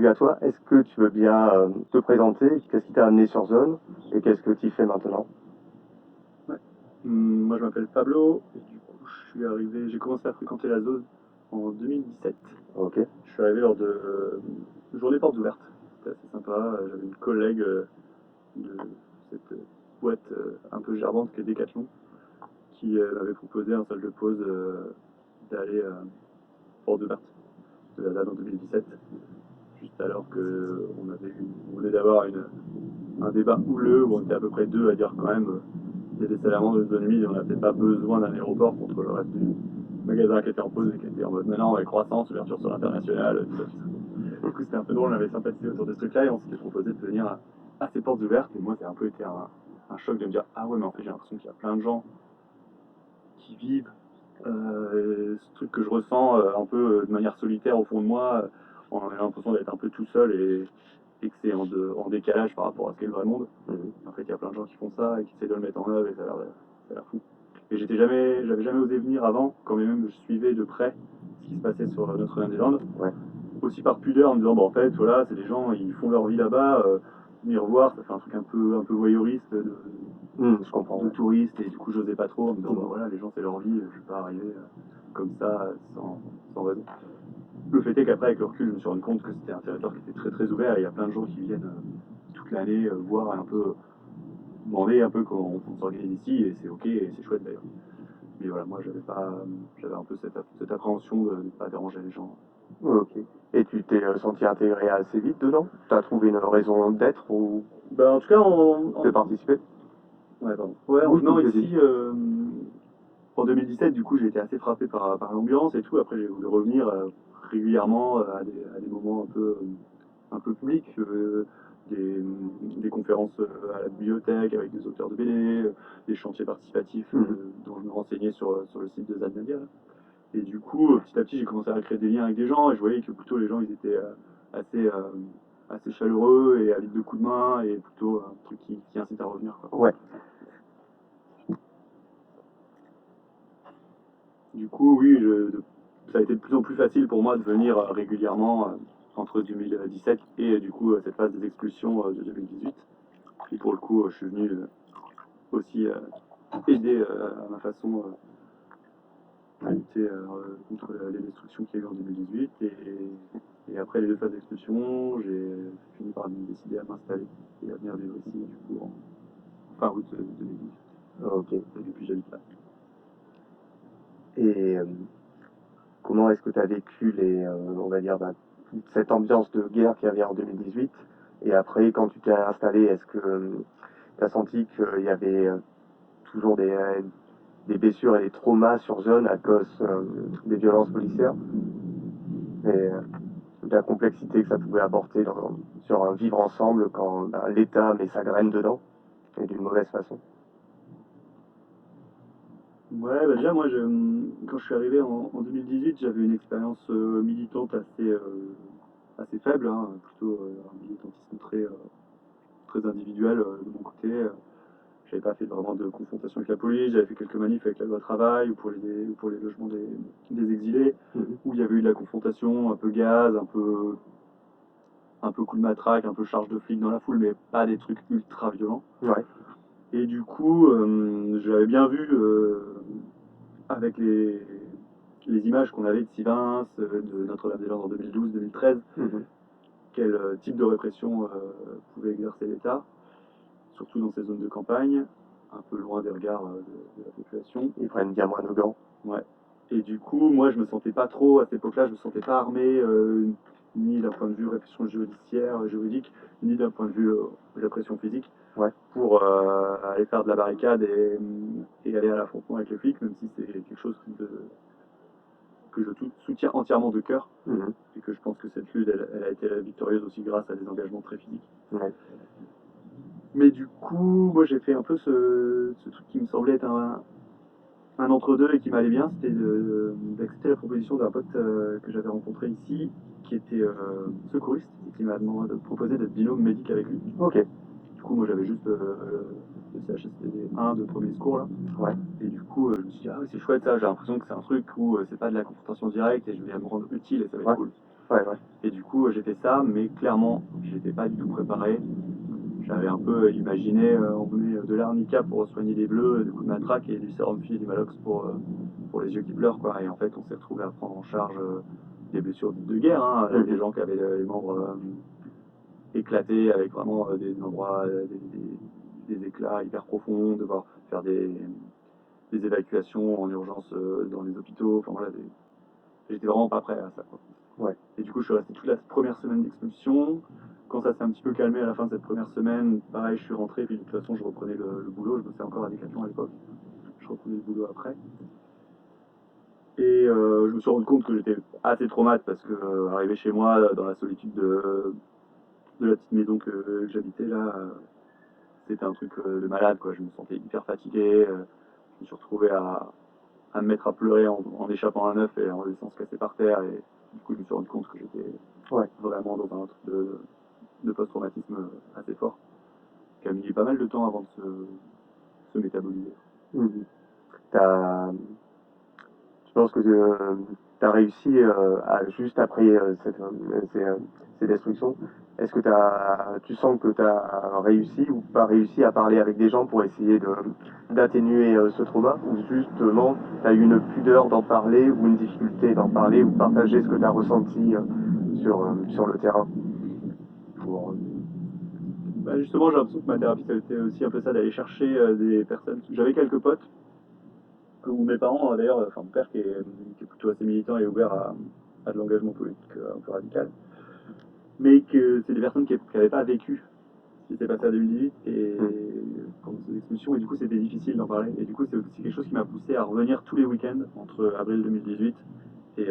salut à toi. Est-ce que tu veux bien te présenter? Qu'est-ce qui t'a amené sur Zone et qu'est-ce que tu fais maintenant? Ouais. Moi, je m'appelle Pablo et du coup, j'ai commencé à fréquenter la zone en 2017. Ok. Je suis arrivé lors de journée portes ouvertes. C'était assez sympa. J'avais une collègue de cette boîte un peu gerbante qui est Decathlon qui m'avait proposé en salle de pause d'aller portes ouvertes de la date en 2017, juste alors que on venait d'avoir un débat houleux où on était à peu près deux à dire quand même il y a des salamandres de zone humide et on n'a peut-être pas besoin d'un aéroport contre le reste du magasin qui était en pause et qui était en mode maintenant avec croissance, ouverture sur l'international, tout ça, tout ça. Du coup c'était un peu drôle, on avait sympathisé autour de ce truc-là et on s'était proposé de venir à ces portes ouvertes et moi c'est un peu été un choc de me dire ah ouais mais en fait j'ai l'impression qu'il y a plein de gens qui vivent ce truc que je ressens un peu de manière solitaire au fond de moi, on a l'impression d'être un peu tout seul et que c'est en décalage par rapport à ce qu'est le vrai monde. En fait, il y a plein de gens qui font ça et qui essaient de le mettre en œuvre et ça a l'air fou. Et j'avais jamais osé venir avant, quand même je suivais de près ce qui se passait sur Notre-Dame-des-Landes, Ouais. aussi par pudeur en me disant bon en fait voilà c'est des gens ils font leur vie là-bas, venir voir ça fait un truc un peu voyeuriste Je comprends. de Ouais. touristes et du coup j'osais pas trop en me disant bah Mhm. voilà les gens c'est leur vie, je vais pas arriver comme ça sans raison. Le fait est qu'après avec le recul je me suis rendu compte que c'était un territoire qui était très très ouvert et il y a plein de gens qui viennent toute l'année voir un peu demander un peu comment on s'organise ici et c'est ok et c'est chouette d'ailleurs. Mais voilà moi j'avais un peu cette appréhension de ne pas déranger les gens. Ok. Et tu t'es senti intégré assez vite dedans? T'as trouvé une raison d'être ou Bah, en tout cas, de participer? ouais, pardon. Ouais, en Oui, venant oui, vas-y. ici, en 2017, du coup, j'ai été assez frappé par l'ambiance et tout. Après, j'ai voulu revenir régulièrement à des moments un peu publics, des conférences à la bibliothèque avec des auteurs de BD, des chantiers participatifs Mhm. dont je me renseignais sur le site de Zad Media, là. Et du coup, petit à petit, j'ai commencé à créer des liens avec des gens et je voyais que plutôt les gens, ils étaient assez, assez chaleureux et avides de coups de main et plutôt un truc qui incite à revenir, quoi. Ouais. Du coup, oui, ça a été de plus en plus facile pour moi de venir régulièrement entre 2017 et du coup cette phase des expulsions de 2018. Et pour le coup, je suis venu aussi aider à ma façon à lutter contre les destructions qu'il y a eu en 2018. Et après les deux phases d'expulsion, j'ai fini par décider à m'installer et à venir vivre ici du coup en fin août 2018. Ok. Et depuis, j'habite là. Et comment est-ce que tu as vécu on va dire, toute cette ambiance de guerre qu'il y avait en 2018? Et après, quand tu t'es installé, est-ce que tu as senti qu'il y avait toujours des blessures et des traumas sur zone à cause des violences policières et de la complexité que ça pouvait apporter sur un vivre ensemble quand l'État met sa graine dedans et d'une mauvaise façon. Ouais, bah déjà, quand je suis arrivé en 2018, j'avais une expérience militante assez faible, hein, plutôt un militantisme très individuel de mon côté. J'avais pas fait vraiment de confrontation avec la police, j'avais fait quelques manifs avec la loi travail ou pour les logements des exilés, Mhm. où il y avait eu de la confrontation, un peu gaz, un peu coup de matraque, un peu charge de flic dans la foule, mais pas des trucs ultra violents. Ouais. Et du coup, j'avais bien vu avec les images qu'on avait de Sivins, de Notre-Dame-des-Landes en 2012-2013, Mhm. quel type de répression pouvait exercer l'État, surtout dans ces zones de campagne, un peu loin des regards de la population. Ils prennent bien moins de gants. Ouais. Et du coup, moi, je me sentais pas trop, à cette époque-là, je me sentais pas armé, ni d'un point de vue répression judiciaire, juridique, ni d'un point de vue répression physique, Ouais. pour aller faire de la barricade et aller à l'affrontement avec les flics, même si c'est quelque chose que je soutiens entièrement de cœur, Mhm. et que je pense que cette lutte, elle a été victorieuse aussi grâce à des engagements très physiques. Ouais. Mais du coup, moi j'ai fait un peu ce truc qui me semblait être un entre-deux et qui m'allait bien, c'était d'accepter la proposition d'un pote que j'avais rencontré ici, qui était secouriste, et qui m'a proposé d'être binôme médic avec lui. Ok. Du coup, moi j'avais juste le CHSCD 1 de premier secours là. Ouais. Et du coup, je me suis dit, ah oui, c'est chouette ça, j'ai l'impression que c'est un truc où c'est pas de la confrontation directe et je vais me rendre utile et ça va être Ouais. cool. Ouais, ouais. Et du coup, j'ai fait ça, mais clairement, j'étais pas du tout préparé. J'avais un peu imaginé, on met de l'arnica pour soigner les bleus, des coups de matraque et du sérum fil et du malox pour les yeux qui pleurent, quoi. Et en fait, on s'est retrouvé à prendre en charge des blessures de guerre, hein, des gens qui avaient les membres éclatés avec vraiment des endroits, des éclats hyper profonds, devoir faire des évacuations en urgence dans les hôpitaux. Enfin voilà, j'étais vraiment pas prêt à ça, quoi. Ouais. Et du coup, je suis resté toute la première semaine d'expulsion. Quand ça s'est un petit peu calmé à la fin de cette première semaine, pareil, je suis rentré, puis de toute façon, je reprenais le boulot. Je bossais encore à Decathlon à l'époque. Je reprenais le boulot après. Et je me suis rendu compte que j'étais assez traumatisé parce que arrivé chez moi, dans la solitude de la petite maison que j'habitais là, c'était un truc de malade, quoi. Je me sentais hyper fatigué. Je me suis retrouvé à me mettre à pleurer en échappant un œuf et en le laissant se casser par terre. Et du coup, je me suis rendu compte que j'étais Ouais. vraiment dans un truc de post-traumatisme assez fort, qui a mis pas mal de temps avant de se métaboliser. Mhm. T'as, tu penses que tu as réussi juste après ces destructions, est-ce que tu sens que tu as réussi ou pas réussi à parler avec des gens pour essayer d'atténuer ce trauma, ou justement tu as eu une pudeur d'en parler ou une difficulté d'en parler ou de partager ce que tu as ressenti sur le terrain pour, Bah justement, j'ai l'impression que ma thérapie, ça a été aussi un peu ça, d'aller chercher des personnes. J'avais quelques potes, ou mes parents d'ailleurs, enfin mon père qui est plutôt assez militant et ouvert à de l'engagement politique un peu radical, mais que c'est des personnes qui n'avaient pas vécu ce qui s'est passé en 2018 et pendant ces expulsions, et du coup c'était difficile d'en parler. Et du coup c'est aussi quelque chose qui m'a poussé à revenir tous les week-ends entre avril 2018 et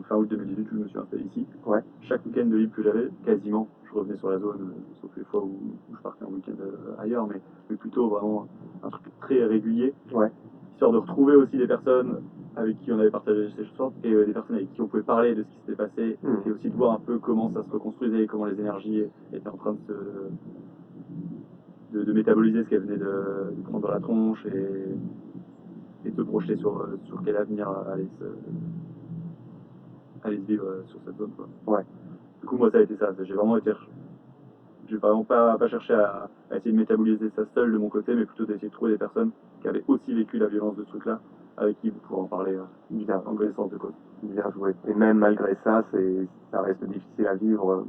fin août 2018 où je me suis installé ici. ouais. Chaque week-end de libre que j'avais, quasiment, je revenais sur la zone, sauf les fois où je partais en week-end ailleurs, mais plutôt vraiment un truc très régulier, Ouais. histoire de retrouver aussi des personnes avec qui on avait partagé ces choses et des personnes avec qui on pouvait parler de ce qui s'était passé et aussi de voir un peu comment ça se reconstruisait, comment les énergies étaient en train de métaboliser ce qu'elles venaient de prendre dans la tronche et de se projeter sur quel avenir allait se vivre sur cette zone, quoi. Ouais. Du coup, moi, ça a été ça. J'ai vraiment pas cherché à essayer de métaboliser ça seul de mon côté, mais plutôt d'essayer de trouver des personnes qui avaient aussi vécu la violence de ce truc-là, avec qui vous pourrez en parler Bien, en connaissance de cause. bien joué. Et même malgré ça, ça reste difficile à vivre,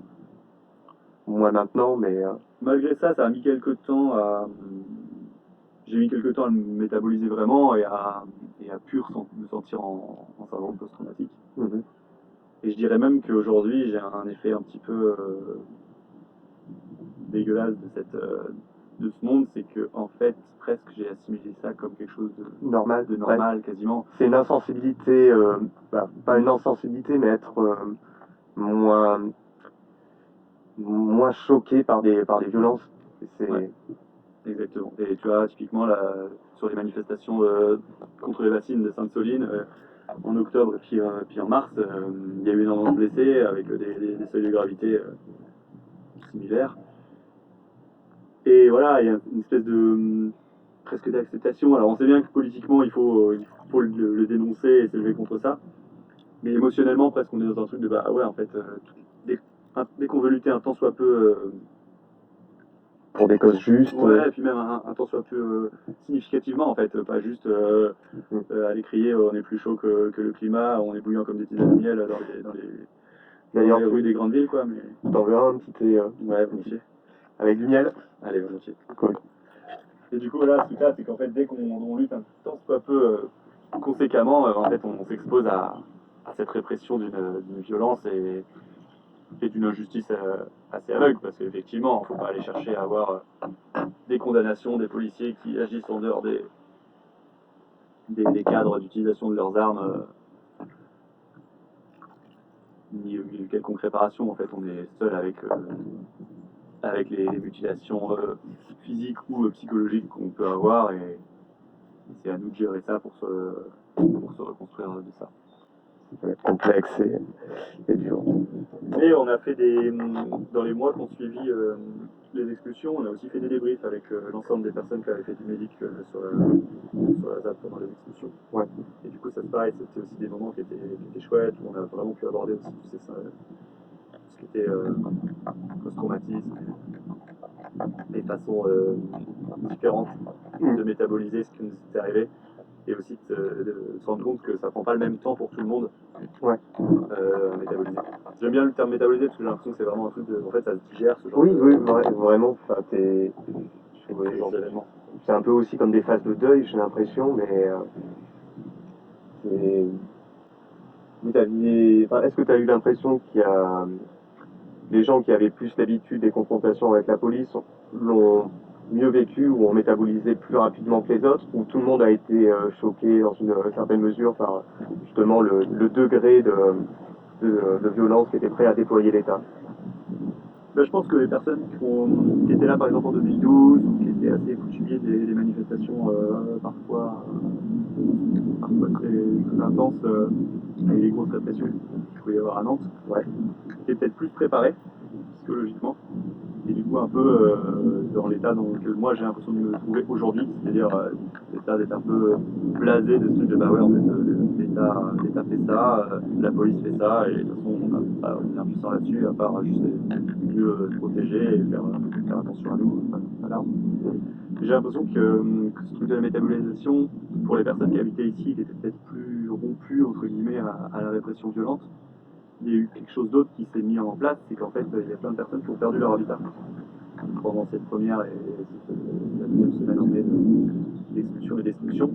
moins maintenant, mais Malgré ça, ça a mis quelques temps à. J'ai mis quelques temps à me métaboliser vraiment et à me sentir en syndrome post-traumatique. mhm. Et je dirais même qu'aujourd'hui, j'ai un effet un petit peu dégueulasse de ce monde, c'est que en fait, presque j'ai assimilé ça comme quelque chose Normal. de Ouais. normal, quasiment. C'est une insensibilité, pas une insensibilité, mais être moins, moins choqué par des violences. C'est, Ouais. Exactement. Et tu vois, typiquement, là, sur les manifestations contre les vaccins de Sainte-Soline, en octobre puis en mars, il y a eu énormément de blessés avec des seuils de gravité similaires. Et voilà, il y a une espèce de presque d'acceptation. Alors on sait bien que politiquement, il faut le dénoncer et s'élever contre ça. Mais émotionnellement, presque, on est dans un truc de bah ouais, en fait, dès qu'on veut lutter un tant soit peu pour des causes justes. ouais, et puis même un tant soit peu significativement en fait, pas juste aller crier on est plus chaud que le climat, on est bouillant comme des tisanes de miel dans D'ailleurs, les rues des grandes villes, quoi. Mais tu t'en verras un petit thé ouais, volontiers. avec du miel. Allez, volontiers. Cool. Et du coup, voilà, ce truc-là, c'est qu'en fait, dès qu'on lutte un tant soit peu conséquemment, en fait, on s'expose à cette répression d'une violence et d'une injustice assez aveugle, parce qu'effectivement, il ne faut pas aller chercher à avoir des condamnations des policiers qui agissent en dehors des cadres d'utilisation de leurs armes, ni quelconque réparation. En fait, on est seul avec les mutilations physiques ou psychologiques qu'on peut avoir, et c'est à nous de gérer ça pour se reconstruire de ça. Ça peut être complexe et dur. Mais on a fait dans les mois qui ont suivi les expulsions, on a aussi fait des débriefs avec l'ensemble des personnes qui avaient fait du médic sur la ZAD pendant les expulsions. Ouais. Et du coup, ça se pareil, c'était aussi des moments qui étaient chouettes, où on a vraiment pu aborder aussi tous ce qui était post-traumatisme, des façons différentes de métaboliser ce qui nous était arrivé, et aussi de se rendre compte que ça prend pas le même temps pour tout le monde Ouais. à métaboliser. J'aime bien le terme métaboliser parce que j'ai l'impression que c'est vraiment un truc de. En fait, ça se digère ce genre Oui, de, oui, vraiment. Enfin, ce genre d'événement. c'est un peu aussi comme des phases de deuil, j'ai l'impression, mais c'est. Enfin, est-ce que tu as eu l'impression qu'il y a les gens qui avaient plus l'habitude des confrontations avec la police l'ont mieux vécu ou ont métabolisé plus rapidement que les autres, ou tout le monde a été choqué dans une certaine mesure par justement le degré de violence qu'était prêt à déployer l'État? Ben, je pense que les personnes qui étaient là par exemple en 2012 ou qui étaient assez coutumiers des manifestations parfois très intenses avec des grosses répressions qu'il pouvait y avoir à Nantes, Ouais. étaient peut-être plus préparés psychologiquement. Et du coup, un peu dans l'état dans lequel moi j'ai l'impression de me trouver aujourd'hui, c'est-à-dire l'état d'être un peu blasé de ce truc de bah ouais, en fait, l'État fait ça, la police fait ça, et de toute façon, on est impuissant là-dessus, à part juste mieux se protéger et faire attention à nous, à l'arme. J'ai l'impression que ce truc de la métabolisation, pour les personnes qui habitaient ici, qui étaient peut-être plus rompues, entre guillemets, à la répression violente, il y a eu quelque chose d'autre qui s'est mis en place, c'est qu'en fait, il y a plein de personnes qui ont perdu leur habitat pendant cette première et la deuxième semaine en mai d'expulsion et destruction.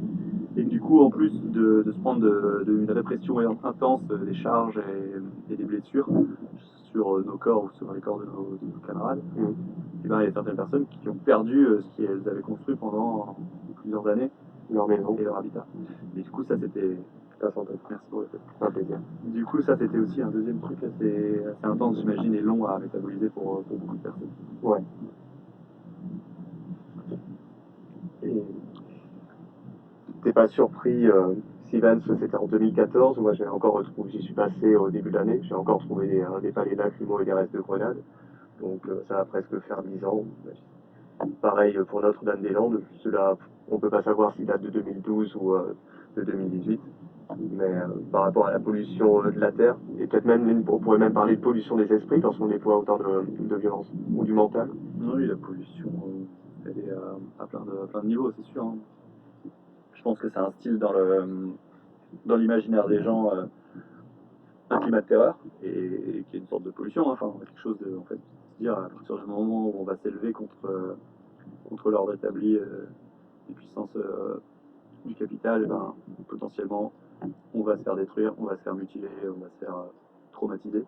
Et du coup, en plus de se prendre d'une répression intense, des charges et des blessures sur nos corps ou sur les corps de nos camarades, et ben, il y a certaines personnes qui ont perdu ce qu'elles avaient construit pendant plusieurs années, Leur maison. et leur habitat. Et du coup, ça c'était. Ta santé. Merci pour le fait. Un plaisir. Du coup, ça c'était aussi un deuxième truc assez intense, j'imagine, et long à métaboliser pour beaucoup de personnes. Ouais. Et t'es pas surpris, Sivans, c'était en 2014, moi j'ai encore retrouvé, j'y suis passé au début de l'année, j'ai encore trouvé des palets lacrymaux et des restes de grenades, donc ça va presque faire 10 ans. Pareil pour Notre-Dame-des-Landes, cela on peut pas savoir s'il date de 2012 ou de 2018, mais par rapport à la pollution de la terre, et peut-être même, on pourrait même parler de pollution des esprits lorsqu'on déploie autant de violence, ou du mental. Oui, la pollution, elle est à plein de niveaux, c'est sûr. Hein. Je pense que c'est un style dans l'imaginaire des gens, un climat de terreur, et qui est une sorte de pollution, hein. Enfin, quelque chose de, en fait, se dire à partir du moment où on va s'élever contre l'ordre établi des puissances du capital, et ben, potentiellement, on va se faire détruire, on va se faire mutiler, on va se faire traumatiser.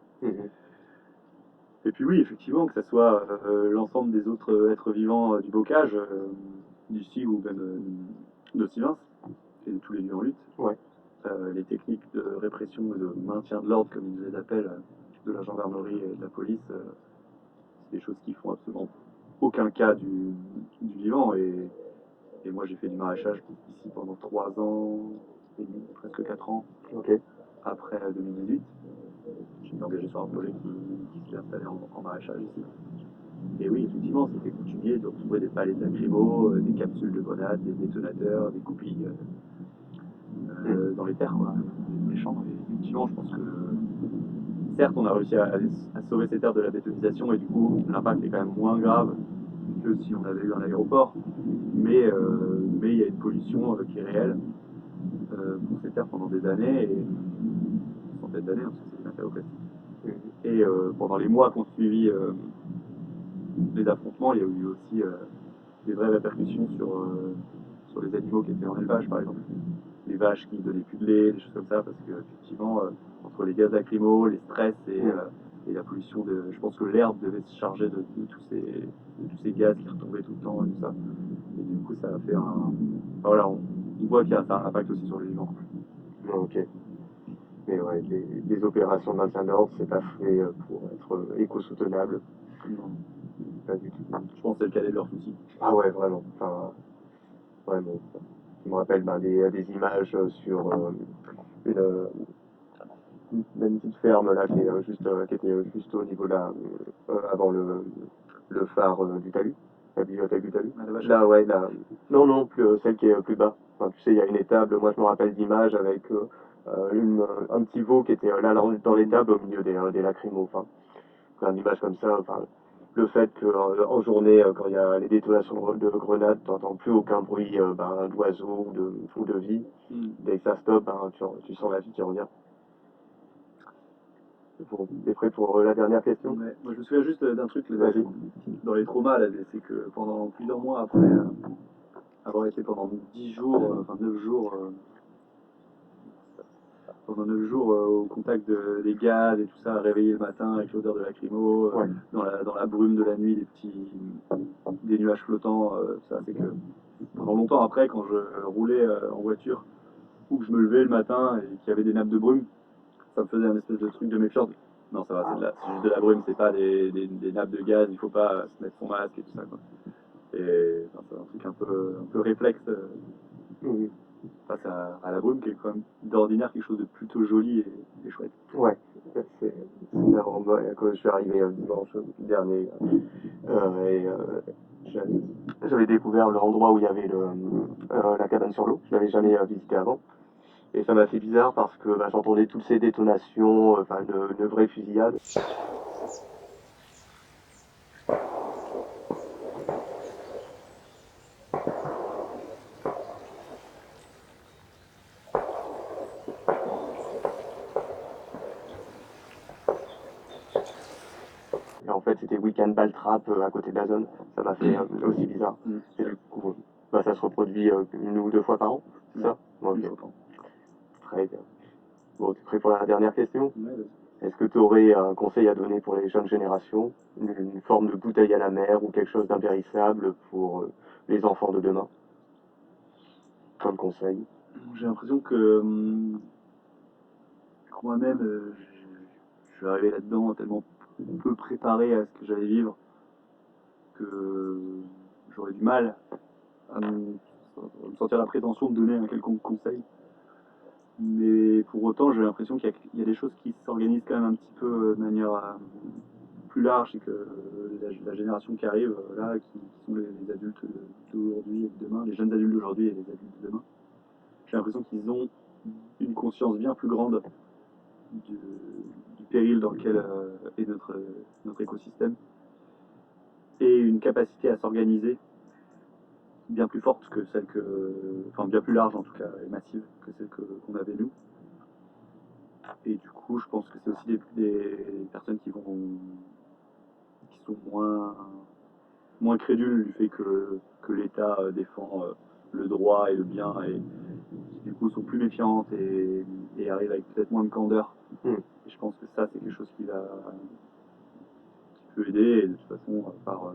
Et puis oui, effectivement, que ce soit l'ensemble des autres êtres vivants du bocage, d'ici ou même de Sivins, et de tous les lieux en lutte, Ouais. les techniques de répression et de maintien de l'ordre, comme ils les appellent, de la gendarmerie et de la police, c'est des choses qui font absolument aucun cas du vivant. Et moi, j'ai fait du maraîchage ici pendant 3 ans, et demi, presque 4 ans, Ok. après 2018. J'étais engagé sur un projet qui s'est installé en maraîchage ici. Et oui, effectivement, c'était coutumier de retrouver des palettes lacrymaux, des capsules de grenades, des détonateurs, des goupilles dans les terres, quoi, les champs. Et effectivement, je pense que certes, on a réussi à sauver ces terres de la bétonisation et du coup, l'impact est quand même moins grave que si on avait eu un aéroport. Mais il y a une pollution qui est réelle pour ces terres pendant des années, et une centaine d'années, hein, parce que c'est des matériaux classiques. Et pendant les mois qui ont suivi les affrontements, il y a eu aussi des vraies répercussions sur les animaux qui étaient en élevage, par exemple. Les vaches qui ne donnaient plus de lait, des choses comme ça, parce que effectivement, entre les gaz lacrymaux, les stress et la pollution, je pense que l'herbe devait se charger de tous ces gaz qui retombaient tout le temps et tout ça. Et du coup, ça a fait un. Enfin, voilà, on voit qu'il y a ça a un impact aussi sur les vivants. Ok. Mais ouais, les opérations de maintien d'ordre, c'est pas fait pour être éco-soutenable. Non. Pas du tout. Je pense que c'est le cadet de leurs soucis. Ah ouais, vraiment. Enfin, vraiment. Je me rappelle des images sur une petite ferme là qui était juste au niveau là, avant le phare du talus, la bibliothèque du talus. Ah, la vache. Là, ouais, là. Non, non, celle qui est plus bas. Enfin, tu sais, il y a une étable. Moi, je me rappelle d'images avec un petit veau qui était là dans l'étable au milieu des lacrymos. Enfin, plein d'images comme ça. Enfin, le fait qu'en journée, quand il y a les détonations de grenades, tu n'entends plus aucun bruit d'oiseaux ou de vie. Dès que ça stoppe, tu sens la vie qui revient. Bon, t'es prêt pour la dernière question? Ouais. Moi, je me souviens juste d'un truc Vas-y. dans les traumas, là, c'est que pendant plusieurs mois après avoir été pendant 10 jours, enfin 9 jours, pendant 9 jours au contact des gaz et tout ça, réveillé le matin avec l'odeur de lacrymo, Ouais. dans la brume de la nuit, des nuages flottants, ça c'est que pendant longtemps après, quand je roulais en voiture ou que je me levais le matin et qu'il y avait des nappes de brume, ça me faisait un espèce de truc de méfiance. Non, ça va, c'est juste de la brume, c'est pas des nappes de gaz, il faut pas se mettre son masque et tout ça, quoi. Et enfin, c'est un truc un peu réflexe Mhm. face à la brume, qui est quand même d'ordinaire quelque chose de plutôt joli et chouette. Ouais, c'est marrant. Moi, quand je suis arrivé dimanche dernier, j'avais j'avais découvert l'endroit où il y avait la cabane sur l'eau. Je l'avais jamais visité avant. Et ça m'a fait bizarre parce que j'entendais toutes ces détonations, enfin une vraie fusillade. Et en fait, c'était Weekend Ball Trap à côté de la zone. Ça m'a fait aussi bizarre. Et du coup, ça se reproduit une ou deux fois par an, c'est ça? Ok, très bien. Bon, tu es prêt pour la dernière question? Est-ce que tu aurais un conseil à donner pour les jeunes générations? Une forme de bouteille à la mer ou quelque chose d'impérissable pour les enfants de demain? Comme conseil. J'ai l'impression que moi-même, je suis arrivé là-dedans tellement peu préparé à ce que j'allais vivre que j'aurais du mal à me sentir la prétention de donner un quelconque conseil. Mais pour autant, j'ai l'impression qu'il y a des choses qui s'organisent quand même un petit peu de manière plus large et que la génération qui arrive là, qui sont les adultes d'aujourd'hui et de demain, les jeunes adultes d'aujourd'hui et les adultes de demain, j'ai l'impression qu'ils ont une conscience bien plus grande du péril dans lequel est notre écosystème et une capacité à s'organiser bien plus forte que celle enfin bien plus large en tout cas, et massive que celle qu'on avait nous. Et du coup, je pense que c'est aussi des personnes qui sont moins crédules du fait que l'État défend le droit et le bien et qui du coup sont plus méfiantes et arrivent avec peut-être moins de candeur. Et je pense que ça, c'est quelque chose qui peut aider et de toute façon, par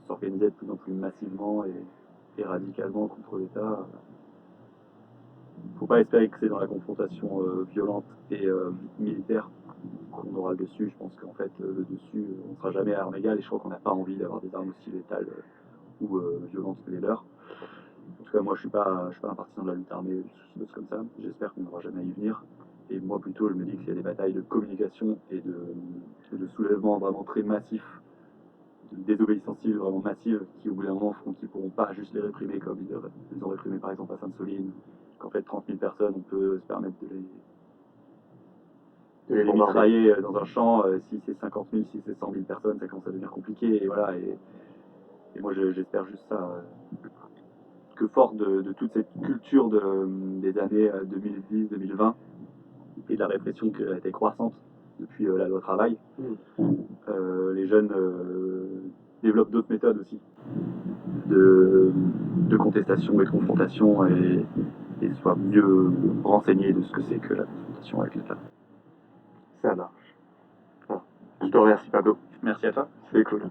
s'organiser de plus en plus massivement et radicalement contre l'État. Faut pas espérer que c'est dans la confrontation violente et militaire qu'on aura le dessus. Je pense qu'en fait, le dessus, on ne sera jamais à armes égales et je crois qu'on n'a pas envie d'avoir des armes aussi létales ou violentes que les leurs. En tout cas, moi, je suis pas un partisan de la lutte armée ou des choses comme ça. J'espère qu'on n'aura jamais à y venir. Et moi, plutôt, je me dis qu'il y a des batailles de communication et de soulèvement vraiment très massifs, de désobéissance civile vraiment massive, qui au bout d'un moment feront qu'ils ne pourront pas juste les réprimer comme ils les ont réprimés par exemple à Sainte-Soline, qu'en fait 30 000 personnes, on peut se permettre de les mitrailler dans un champ. Si c'est 50 000, si c'est 100 000 personnes, ça commence à devenir compliqué. Et voilà. Et moi, j'espère juste ça. Que fort de toute cette culture des années 2010-2020 et de la répression qui a été croissante depuis la loi travail, les jeunes développent d'autres méthodes aussi de contestation et de confrontation et soient mieux renseignés de ce que c'est que la confrontation avec l'État. Ça marche. Je te remercie, Pablo. Merci à toi. C'est cool.